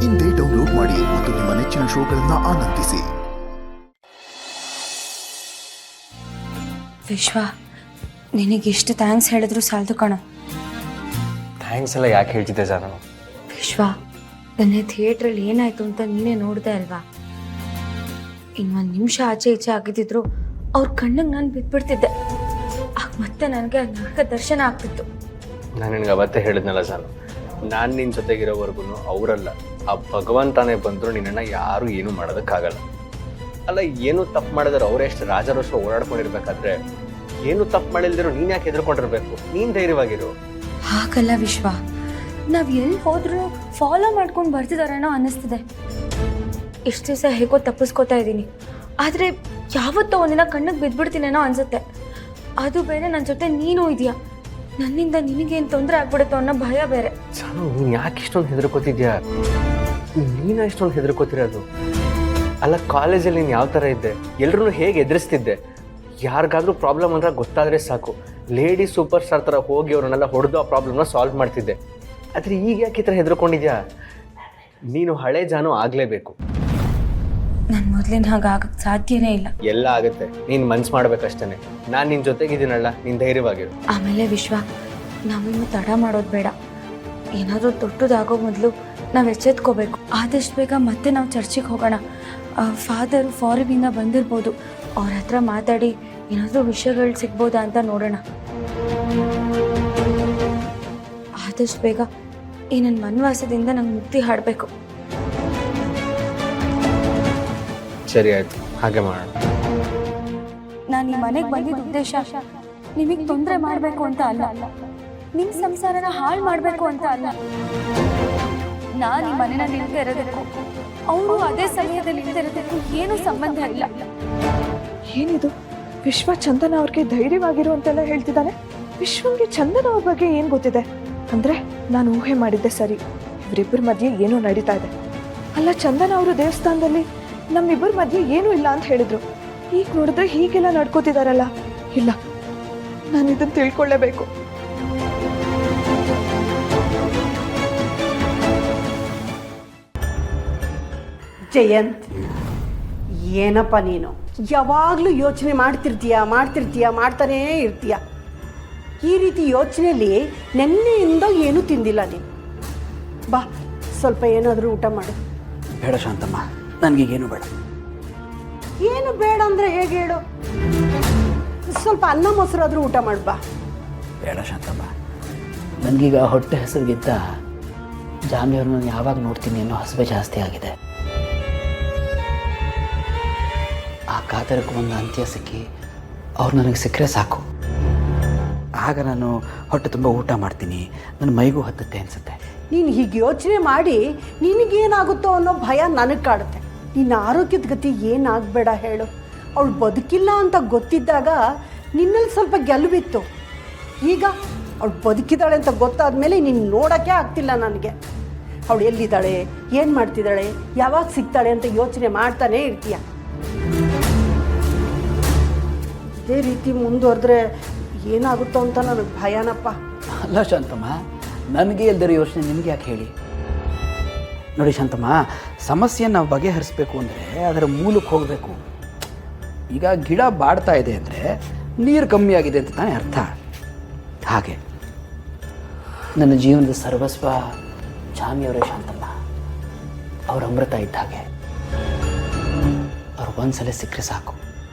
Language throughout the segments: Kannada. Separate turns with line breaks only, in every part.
ಇಂದೇ ಡೌನ್ಲೋಡ್ ಮಾಡಿ ಮತ್ತು ನಿಮ್ಮ ನೆಚ್ಚಿನ ಶೋಗಳನ್ನು ಆನಂದಿಸಿ.
ವಿಶ್ವ, ನಿನಗೆಷ್ಟು ಥ್ಯಾಂಕ್ಸ್ ಹೇಳಿದ್ರು ಸಾಲದು ಕಣೋ.
ಥ್ಯಾಂಕ್ಸ್ ಎಲ್ಲ ಯಾಕೆ ಹೇಳ್ತಿದ್ದೆ ಜಾನು?
ವಿಶ್ವ, ನನ್ನ ಥಿಯೇಟ್ರಲ್ಲಿ ಏನಾಯ್ತು ಅಂತ ನೀನೇ ನೋಡಿದೆ ಅಲ್ವಾ? ಇನ್ನೊಂದು ನಿಮಿಷ ಆಚೆ ಈಚೆ ಆಗಿದ್ದಿದ್ರು ಅವ್ರ ಕಣ್ಣಿಗೆ ನಾನು ಬಿದ್ದುಬಿಡ್ತಿದ್ದೆ. ಆಗ ಮತ್ತೆ ನನಗೆ ನರಕ ದರ್ಶನ ಆಗ್ತಿತ್ತು.
ನಾನು ನಿನಗೆ ಅವತ್ತೇ ಹೇಳಿದ್ನಲ್ಲ ಜಾನು, ನಾನು ನಿನ್ನ ಜೊತೆಗಿರೋವರೆಗೂ ಅವರಲ್ಲ, ಆ ಭಗವಂತನೇ ಬಂದರೂ ನಿನ್ನನ್ನು ಯಾರೂ ಏನೂ ಮಾಡೋದಕ್ಕಾಗಲ್ಲ. ಅಲ್ಲ, ಏನು ತಪ್ಪು ಮಾಡಿದ್ರೆ ಅವರೆಷ್ಟು ರಾಜರೋಷ ಓಡಾಡ್ಕೊಂಡಿರ್ಬೇಕಾದ್ರೆ ಏನು ತಪ್ಪು ಮಾಡಿಲ್ದಿರೋ ನೀನು ಯಾಕೆ ಹೆದರ್ಕೊಂಡಿರ್ಬೇಕು? ನೀನು ಧೈರ್ಯವಾಗಿರು.
ಹಾಗಲ್ಲ ವಿಶ್ವ, ನಾವು ಎಲ್ಲಿ ಹೋದ್ರೂ ಫಾಲೋ ಮಾಡ್ಕೊಂಡು ಬರ್ತಿದಾರೇನೋ ಅನ್ನಿಸ್ತಿದೆ. ಇಷ್ಟು ದಿವಸ ಹೇಗೋ ತಪ್ಪಿಸ್ಕೋತಾ ಇದ್ದೀನಿ, ಆದರೆ ಯಾವತ್ತೋ ಒಂದಿನ ಕಣ್ಣಿಗೆ ಬಿದ್ದುಬಿಡ್ತೀನೇನೋ ಅನ್ಸುತ್ತೆ. ಅದು ಬೇರೆ ನನ್ನ ಜೊತೆ ನೀನು ಇದೆಯಾ, ನನ್ನಿಂದ ನಿನಗೇನು ತೊಂದರೆ ಆಗ್ಬಿಡುತ್ತೋ ಅನ್ನೋ ಭಯ ಬೇರೆ.
ಜಾನು, ನೀನು ಯಾಕೆ ಇಷ್ಟೊಂದು ಹೆದರ್ಕೋತಿದ್ಯಾ? ನೀನು ಇಷ್ಟೊಂದು ಹೆದರ್ಕೋತಿರೋದು? ಅಲ್ಲ, ಕಾಲೇಜಲ್ಲಿ ನೀನು ಯಾವ ಥರ ಇದ್ದೆ, ಎಲ್ಲರೂ ಹೇಗೆ ಎದುರಿಸ್ತಿದ್ದೆ? ಯಾರಿಗಾದ್ರೂ ಪ್ರಾಬ್ಲಮ್ ಅಂದ್ರೆ ಗೊತ್ತಾದರೆ ಸಾಕು, ಲೇಡಿ ಸೂಪರ್ ಸ್ಟಾರ್ ಥರ ಹೋಗಿ ಅವ್ರನ್ನೆಲ್ಲ ಹೊಡೆದು ಆ ಪ್ರಾಬ್ಲಮ್ನ ಸಾಲ್ವ್ ಮಾಡ್ತಿದ್ದೆ. ಆದರೆ ಈಗ ಯಾಕೆ ಈ ಥರ ಹೆದರ್ಕೊಂಡಿದ್ಯಾ? ನೀನು ಹಳೆ ಜಾನು ಆಗಲೇಬೇಕು.
ನಾನು ಮೊದಲಿನ ಹಾಗಾಗಕ್ಕೆ ಸಾಧ್ಯನೇ ಇಲ್ಲ.
ಎಲ್ಲ ಆಗುತ್ತೆ, ನೀನು ಮನ್ಸು ಮಾಡ್ಬೇಕಷ್ಟೇ. ನಾನು ನಿನ್ನ ಜೊತೆಗಿದ್ದೀನಲ್ಲ, ನೀನು ಧೈರ್ಯವಾಗಿರು.
ಆಮೇಲೆ ವಿಶ್ವ, ನಾವಿನ್ನು ತಡ ಮಾಡೋದು ಬೇಡ. ಏನಾದರೂ ದೊಡ್ಡದಾಗೋ ಮೊದಲು ನಾವು ಎಚ್ಚೆತ್ಕೋಬೇಕು. ಆದಷ್ಟು ಬೇಗ ಮತ್ತೆ ನಾವು ಚರ್ಚಿಗೆ ಹೋಗೋಣ. ಫಾದರ್ ಫಾರಿನಿಂದ ಬಂದಿರ್ಬೋದು, ಅವ್ರ ಹತ್ರ ಮಾತಾಡಿ ಏನಾದರೂ ವಿಷಯಗಳು ಸಿಗ್ಬೋದಾ ಅಂತ ನೋಡೋಣ. ಆದಷ್ಟು ಬೇಗ ಈ ನನ್ನ ವನವಾಸದಿಂದ ನಂಗೆ ಮುಕ್ತಿ ಹಾಡಬೇಕು.
ಸರಿ, ಆಯಿತು, ಹಾಗೆ ಮಾಡೋಣ.
ನಾನು ಈ ಮನೆಗೆ ಬಂದಿದ್ದ ಉದ್ದೇಶ ನಿಮಗೆ ತೊಂದರೆ ಮಾಡಬೇಕು ಅಂತ ಅಲ್ಲ, ನಿಮ್ಮ ಸಂಸಾರನ ಹಾಳು ಮಾಡಬೇಕು ಅಂತ ಅಲ್ಲ. ನಾನು ಈ ಮನೆನ ನಿಲ್ದೇ ಇರೋದಕ್ಕೂ ಅವರು ಅದೇ ಸಮಯದಲ್ಲಿ ಇಲ್ಲದೆ ಇರೋದಕ್ಕೂ ಏನೂ ಸಂಬಂಧ ಇಲ್ಲ.
ಏನಿದು, ವಿಶ್ವ ಚಂದನ ಅವ್ರಿಗೆ ಧೈರ್ಯವಾಗಿರು ಅಂತೆಲ್ಲ ಹೇಳ್ತಿದ್ದಾನೆ. ವಿಶ್ವಂಗೆ ಚಂದನ ಅವ್ರ ಬಗ್ಗೆ ಏನು ಗೊತ್ತಿದೆ? ಅಂದರೆ ನಾನು ಊಹೆ ಮಾಡಿದ್ದೆ ಸರಿ, ಇವರಿಬ್ಬರ ಮಧ್ಯೆ ಏನೋ ನಡೀತಾ ಇದೆ. ಅಲ್ಲ, ಚಂದನ ಅವರು ದೇವಸ್ಥಾನದಲ್ಲಿ ನಮ್ಮಿಬ್ಬರ ಮಧ್ಯೆ ಏನೂ ಇಲ್ಲ ಅಂತ ಹೇಳಿದ್ರು. ಈಗ ನೋಡಿದ್ರೆ ಹೀಗೆಲ್ಲ ನಡ್ಕೋತಿದಾರಲ್ಲ. ಇಲ್ಲ, ನಾನು ಇದನ್ನು ತಿಳ್ಕೊಳ್ಳೇಬೇಕು.
ಜಯಂತ್, ಏನಪ್ಪ ನೀನು ಯಾವಾಗಲೂ ಯೋಚನೆ ಮಾಡ್ತಾನೇ ಇರ್ತೀಯ. ಈ ರೀತಿ ಯೋಚನೆಯಲ್ಲಿ ನೆನ್ನೆಯಿಂದ ಏನೂ ತಿಂದಿಲ್ಲ ನೀನು. ಬಾ, ಸ್ವಲ್ಪ ಏನಾದರೂ ಊಟ ಮಾಡು.
ಬೇಡ ಶಾಂತಮ್ಮ, ನನಗೀಗೇನು ಬೇಡ.
ಏನು ಬೇಡ ಅಂದರೆ ಹೇಗೆ ಹೇಳು? ಸ್ವಲ್ಪ ಅನ್ನ ಮೊಸರಾದರೂ ಊಟ ಮಾಡು ಬಾ.
ಬೇಡ ಶಾಂತಮ್ಮ, ನನಗೀಗ ಹೊಟ್ಟೆ ಹಸಿವಿಗಿಂತ ಜಾನ್ವಿಯವ್ರನ್ನ ಯಾವಾಗ ನೋಡ್ತೀನಿ ಅನ್ನೋ ಹಸಿವೆ ಜಾಸ್ತಿ ಆಗಿದೆ. ಆ ಕಾತರಕ್ಕೆ ಒಂದು ಅಂತ್ಯ ಸಿಕ್ಕಿ ಅವ್ರು ನನಗೆ ಸಿಕ್ಕರೆ ಸಾಕು. ಆಗ ನಾನು ಹೊಟ್ಟೆ ತುಂಬ ಊಟ ಮಾಡ್ತೀನಿ, ನನ್ನ ಮೈಗೂ ಹತ್ತುತ್ತೆ ಅನಿಸುತ್ತೆ.
ನೀನು ಹೀಗೆ ಯೋಚನೆ ಮಾಡಿ ನಿನಗೇನಾಗುತ್ತೋ ಅನ್ನೋ ಭಯ ನನಗೆ ಕಾಡುತ್ತೆ. ನಿನ್ನ ಆರೋಗ್ಯದ ಗತಿ ಏನಾಗಬೇಡ ಹೇಳು. ಅವಳು ಬದುಕಿಲ್ಲ ಅಂತ ಗೊತ್ತಿದ್ದಾಗ ನಿನ್ನಲ್ಲಿ ಸ್ವಲ್ಪ ಗೆಲುವಿತ್ತು. ಈಗ ಅವಳು ಬದುಕಿದ್ದಾಳೆ ಅಂತ ಗೊತ್ತಾದ ಮೇಲೆ ನೀನು ನೋಡೋಕ್ಕೆ ಆಗ್ತಿಲ್ಲ ನನಗೆ. ಅವಳು ಎಲ್ಲಿದ್ದಾಳೆ, ಏನು ಮಾಡ್ತಿದ್ದಾಳೆ, ಯಾವಾಗ ಸಿಗ್ತಾಳೆ ಅಂತ ಯೋಚನೆ ಮಾಡ್ತಾನೇ ಇರ್ತೀಯ. ಇದೇ ರೀತಿ ಮುಂದುವರೆದ್ರೆ ಏನಾಗುತ್ತೋ ಅಂತ ನನಗೆ ಭಯನಪ್ಪ.
ಅಲ್ಲ ಶಾಂತಮ್ಮ, ನನಗೆ ಇಲ್ದಿರೋ ಯೋಚನೆ ನಿಮಗೆ ಯಾಕೆ ಹೇಳಿ? ನೋಡಿ ಶಾಂತಮ್ಮ, ಸಮಸ್ಯೆಯನ್ನು ನಾವು ಬಗೆಹರಿಸ್ಬೇಕು ಅಂದರೆ ಅದರ ಮೂಲಕ್ಕೆ ಹೋಗಬೇಕು. ಈಗ ಗಿಡ ಬಾಡ್ತಾ ಇದೆ ಅಂದರೆ ನೀರು ಕಮ್ಮಿ ಆಗಿದೆ ಅಂತ ತಾನೇ ಅರ್ಥ. ಹಾಗೆ ನನ್ನ ಜೀವನದ ಸರ್ವಸ್ವ ಜಾನ್ವಿಯವರೇ ಶಾಂತಮ್ಮ. ಅವ್ರ ಅಮೃತ ಇದ್ದ ಹಾಗೆ. ಅವ್ರು ಒಂದ್ಸಲ ಸಿಕ್ಕರೆ ಸಾಕು,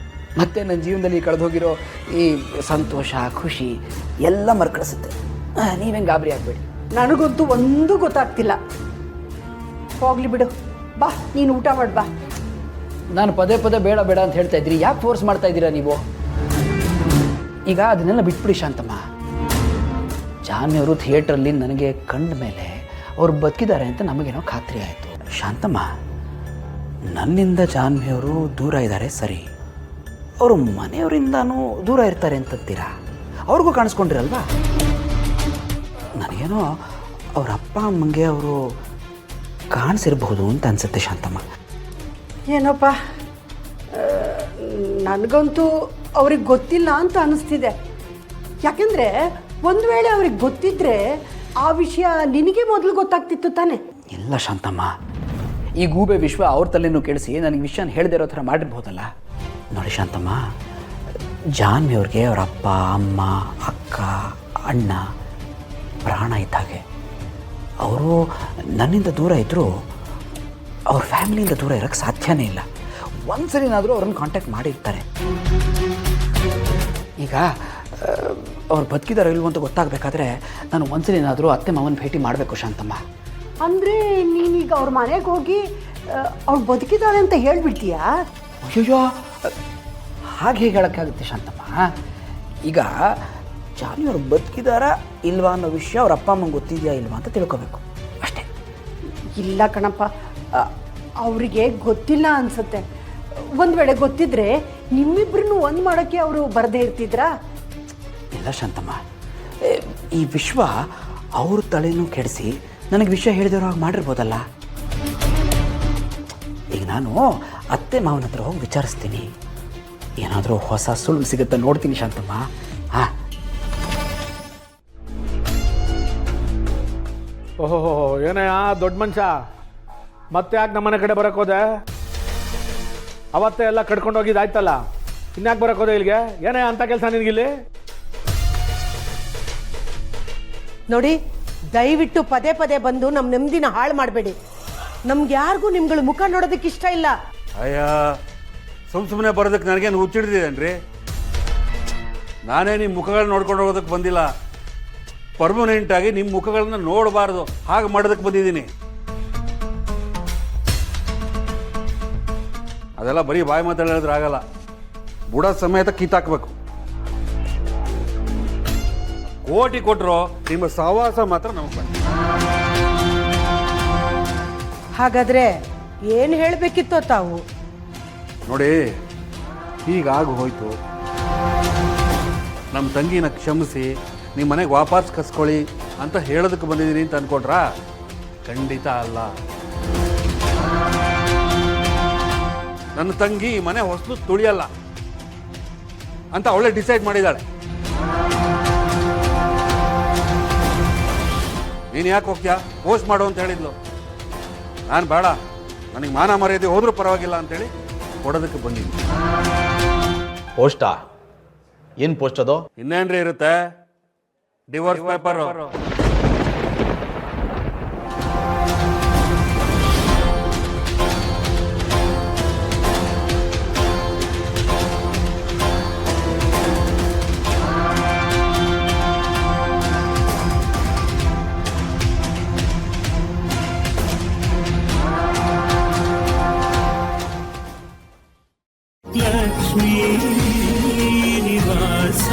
ಮತ್ತೆ ನನ್ನ ಜೀವನದಲ್ಲಿ ಕಳೆದು ಹೋಗಿರೋ ಈ ಸಂತೋಷ ಖುಷಿ ಎಲ್ಲ ಮರ್ಕಳಿಸುತ್ತೆ. ನೀವೇನು ಗಾಬರಿ ಆಗಬೇಡಿ.
ನನಗಂತೂ ಒಂದೂ ಗೊತ್ತಾಗ್ತಿಲ್ಲ. ಹೋಗ್ಲಿ ಬಿಡು, ಬಾ ನೀನು ಊಟ ಮಾಡಿ ಬಾ.
ನಾನು ಪದೇ ಪದೇ ಬೇಡ ಬೇಡ ಅಂತ ಹೇಳ್ತಾ ಇದ್ದೀರಿ, ಯಾಕೆ ಫೋರ್ಸ್ ಮಾಡ್ತಾ ಇದ್ದೀರಾ ನೀವು? ಈಗ ಅದನ್ನೆಲ್ಲ ಬಿಟ್ಬಿಡಿ ಶಾಂತಮ್ಮ. ಜಾನ್ವಿಯವರು ಥಿಯೇಟ್ರಲ್ಲಿ ನನಗೆ ಕಂಡ ಮೇಲೆ ಅವ್ರು ಬದುಕಿದ್ದಾರೆ ಅಂತ ನಮಗೇನೋ ಖಾತ್ರಿ ಆಯಿತು. ಶಾಂತಮ್ಮ, ನನ್ನಿಂದ ಜಾನ್ವಿಯವರು ದೂರ ಇದ್ದಾರೆ ಸರಿ, ಅವರು ಮನೆಯವರಿಂದನೂ ದೂರ ಇರ್ತಾರೆ ಅಂತಂತೀರಾ? ಅವ್ರಿಗೂ ಕಾಣಿಸ್ಕೊಂಡಿರಲ್ವಾ? ನನಗೇನೋ ಅವ್ರ ಅಪ್ಪ ಅಮ್ಮಂಗೆ ಅವರು ಕಾಣಿಸಿರ್ಬಹುದು ಅಂತ ಅನಿಸುತ್ತೆ ಶಾಂತಮ್ಮ.
ಏನಪ್ಪ, ನನಗಂತೂ ಅವ್ರಿಗೆ ಗೊತ್ತಿಲ್ಲ ಅಂತ ಅನ್ನಿಸ್ತಿದೆ. ಯಾಕೆಂದರೆ ಒಂದು ವೇಳೆ ಅವ್ರಿಗೆ ಗೊತ್ತಿದ್ದರೆ ಆ ವಿಷಯ ನಿನಗೆ ಮೊದಲು ಗೊತ್ತಾಗ್ತಿತ್ತು ತಾನೆ?
ಇಲ್ಲ ಶಾಂತಮ್ಮ, ಈ ಗೂಬೆ ವಿಶ್ವ ಅವ್ರ ತಲೆನೂ ಕೇಳಿಸಿ ನನಗೆ ವಿಷಯನ ಹೇಳದೇ ಇರೋ ಥರ ಮಾಡಿರ್ಬೋದಲ್ಲ. ನೋಡಿ ಶಾಂತಮ್ಮ, ಜಾನ್ವಿ ಅವ್ರಿಗೆ ಅವ್ರ ಅಪ್ಪ ಅಮ್ಮ ಅಕ್ಕ ಅಣ್ಣ ಪ್ರಾಣ ಇದ್ದಾಗೆ. ಅವರು ನನ್ನಿಂದ ದೂರ ಇದ್ದರೂ ಅವ್ರ ಫ್ಯಾಮಿಲಿಯಿಂದ ದೂರ ಇರೋಕ್ಕೆ ಸಾಧ್ಯನೇ ಇಲ್ಲ. ಒಂದ್ಸರಿನಾದರೂ ಅವ್ರನ್ನ ಕಾಂಟ್ಯಾಕ್ಟ್ ಮಾಡಿರ್ತಾರೆ. ಈಗ ಅವ್ರು ಬದುಕಿದಾರೋ ಇಲ್ವೋ ಅಂತ ಗೊತ್ತಾಗಬೇಕಾದ್ರೆ ನಾನು ಒಂದ್ಸರಿನಾದರೂ ಅತ್ತೆ ಮಾವನ ಭೇಟಿ ಮಾಡಬೇಕು ಶಾಂತಮ್ಮ.
ಅಂದರೆ ನೀನೀಗ ಅವ್ರ ಮನೆಗೆ ಹೋಗಿ ಅವ್ಳು ಬದುಕಿದ್ದಾಳೆ ಅಂತ ಹೇಳ್ಬಿಡ್ತೀಯಾ?
ಅಯ್ಯೋ, ಹಾಗೆ ಹೇಗೆ ಹೇಳೋಕ್ಕಾಗುತ್ತೆ ಶಾಂತಮ್ಮ? ಈಗ ಜಾನ್ವಿ ಅವ್ರು ಬದುಕಿದಾರಾ ಇಲ್ವಾ ಅನ್ನೋ ವಿಷಯ ಅವ್ರ ಅಪ್ಪ ಅಮ್ಮಂಗೆ ಗೊತ್ತಿದೆಯಾ ಇಲ್ವಾ ಅಂತ ತಿಳ್ಕೊಬೇಕು ಅಷ್ಟೇ.
ಇಲ್ಲ ಕಣಪ್ಪ, ಅವರಿಗೆ ಗೊತ್ತಿಲ್ಲ ಅನ್ಸುತ್ತೆ. ಒಂದು ವೇಳೆ ಗೊತ್ತಿದ್ರೆ ನಿಮ್ಮಿಬ್ರನ್ನೂ ಒಂದು ಮಾಡೋಕ್ಕೆ ಅವರು ಬರದೇ ಇರ್ತಿದ್ರಾ?
ಇಲ್ಲ ಶಾಂತಮ್ಮ, ಈ ವಿಶ್ವ ಅವ್ರ ತಲೆನೂ ಕೆಡಿಸಿ ನನಗೆ ವಿಷಯ ಹೇಳಿದವರು ಹಾಗೆ ಮಾಡಿರ್ಬೋದಲ್ಲ. ಈಗ ನಾನು ಅತ್ತೆ ಮಾವನ ಹತ್ರ ಹೋಗಿ ವಿಚಾರಿಸ್ತೀನಿ. ಏನಾದರೂ ಹೊಸ ಸುಳ್ಳು ಸಿಗುತ್ತೆ ನೋಡ್ತೀನಿ ಶಾಂತಮ್ಮ. ಹಾಂ.
ಓಹೋ, ಏನಯ್ಯ ದೊಡ್ಡ ಮನುಷ್ಯ, ಮತ್ತೆ ಯಾಕೆ ನಮ್ಮನೆ ಕಡೆ ಬರೋಕ್ಕೋದೆ? ಅವತ್ತೇ ಎಲ್ಲ ಕಡ್ಕೊಂಡು ಹೋಗಿದ್ದಾಯ್ತಲ್ಲ, ಇನ್ಯಾಕೆ ಬರೋಕ್ಕೋದೆ ಇಲ್ಲಿಗೆ? ಏನೇ ಅಂತ ಕೆಲಸ ನಿನಗಿಲ್ಲಿ?
ನೋಡಿ, ದಯವಿಟ್ಟು ಪದೇ ಪದೇ ಬಂದು ನಮ್ಮ ನೆಮ್ಮದಿನ ಹಾಳು ಮಾಡಬೇಡಿ. ನಮ್ಗೆ ಯಾರಿಗೂ ನಿಮ್ಗಳ ಮುಖ ನೋಡೋದಕ್ಕೆ ಇಷ್ಟ ಇಲ್ಲ.
ಅಯ್ಯ, ಸುಮ್ಮನೆ ಬರೋದಕ್ಕೆ ನನಗೇನು ಹುಚ್ಚಿಡ್ದಿದ್ದೇನ್ರಿ? ನಾನೇ ನಿಮ್ಮ ಮುಖಗಳನ್ನ ನೋಡ್ಕೊಂಡು ಹೋಗೋದಕ್ಕೆ ಬಂದಿಲ್ಲ. ಪರ್ಮನೆಂಟಾಗಿ ನಿಮ್ಮ ಮುಖಗಳನ್ನ ನೋಡಬಾರ್ದು ಹಾಗೆ ಮಾಡೋದಕ್ಕೆ ಬಂದಿದ್ದೀನಿ. ಅದೆಲ್ಲ ಬರೀ ಬಾಯಿ ಮಾತಾಡಿದ್ರೆ ಆಗಲ್ಲ, ಬುಡ ಸಮೇತ ಕಿತ್ತಾಕ್ಬೇಕು. ಕೋಟಿ ಕೊಟ್ಟರು ನಿಮ್ಮ ಸಹವಾಸ ಮಾತ್ರ ನಮಗೆ ಬಂದ.
ಹಾಗಾದ್ರೆ ಏನು ಹೇಳಬೇಕಿತ್ತೋ ತಾವು?
ನೋಡಿ, ಹೀಗಾಗಿ ಹೋಯ್ತು. ನಮ್ಮ ತಂಗಿನ ಕ್ಷಮಿಸಿ ನಿಮ್ಮ ಮನೆಗೆ ವಾಪಸ್ ಕಸ್ಕೊಳ್ಳಿ ಅಂತ ಹೇಳೋದಕ್ಕೆ ಬಂದಿದ್ದೀನಿ ಅಂತ ಅನ್ಕೊಂಡ್ರಾ? ಖಂಡಿತ ಅಲ್ಲ. ನನ್ನ ತಂಗಿ ಈ ಮನೆ ಹೊಸಲು ತುಳಿಯಲ್ಲ ಅಂತ ಅವಳೇ ಡಿಸೈಡ್ ಮಾಡಿದ್ದಾಳೆ. ನೀನು ಯಾಕೆ ಹೋಗ್ತೀಯಾ? ಪೋಸ್ಟ್ ಮಾಡು ಅಂತ ಹೇಳಿದ್ಲು. ನಾನು ಬೇಡ, ನನಗೆ ಮಾನ ಮರ್ಯಾದೆ ಹೋದ್ರೂ ಪರವಾಗಿಲ್ಲ ಅಂತೇಳಿ ಕೊಡೋದಕ್ಕೆ ಬಂದಿದ್ದೀನಿ.
ಪೋಸ್ಟಾ? ಏನು ಪೋಸ್ಟ್ ಅದು?
ಇನ್ನೇನ್ರಿ ಇರುತ್ತೆ, ಡಿವೋರ್ಸ್ ಪೇಪರ್.
ಲಕ್ಷ್ಮೀ ನಿವಾಸ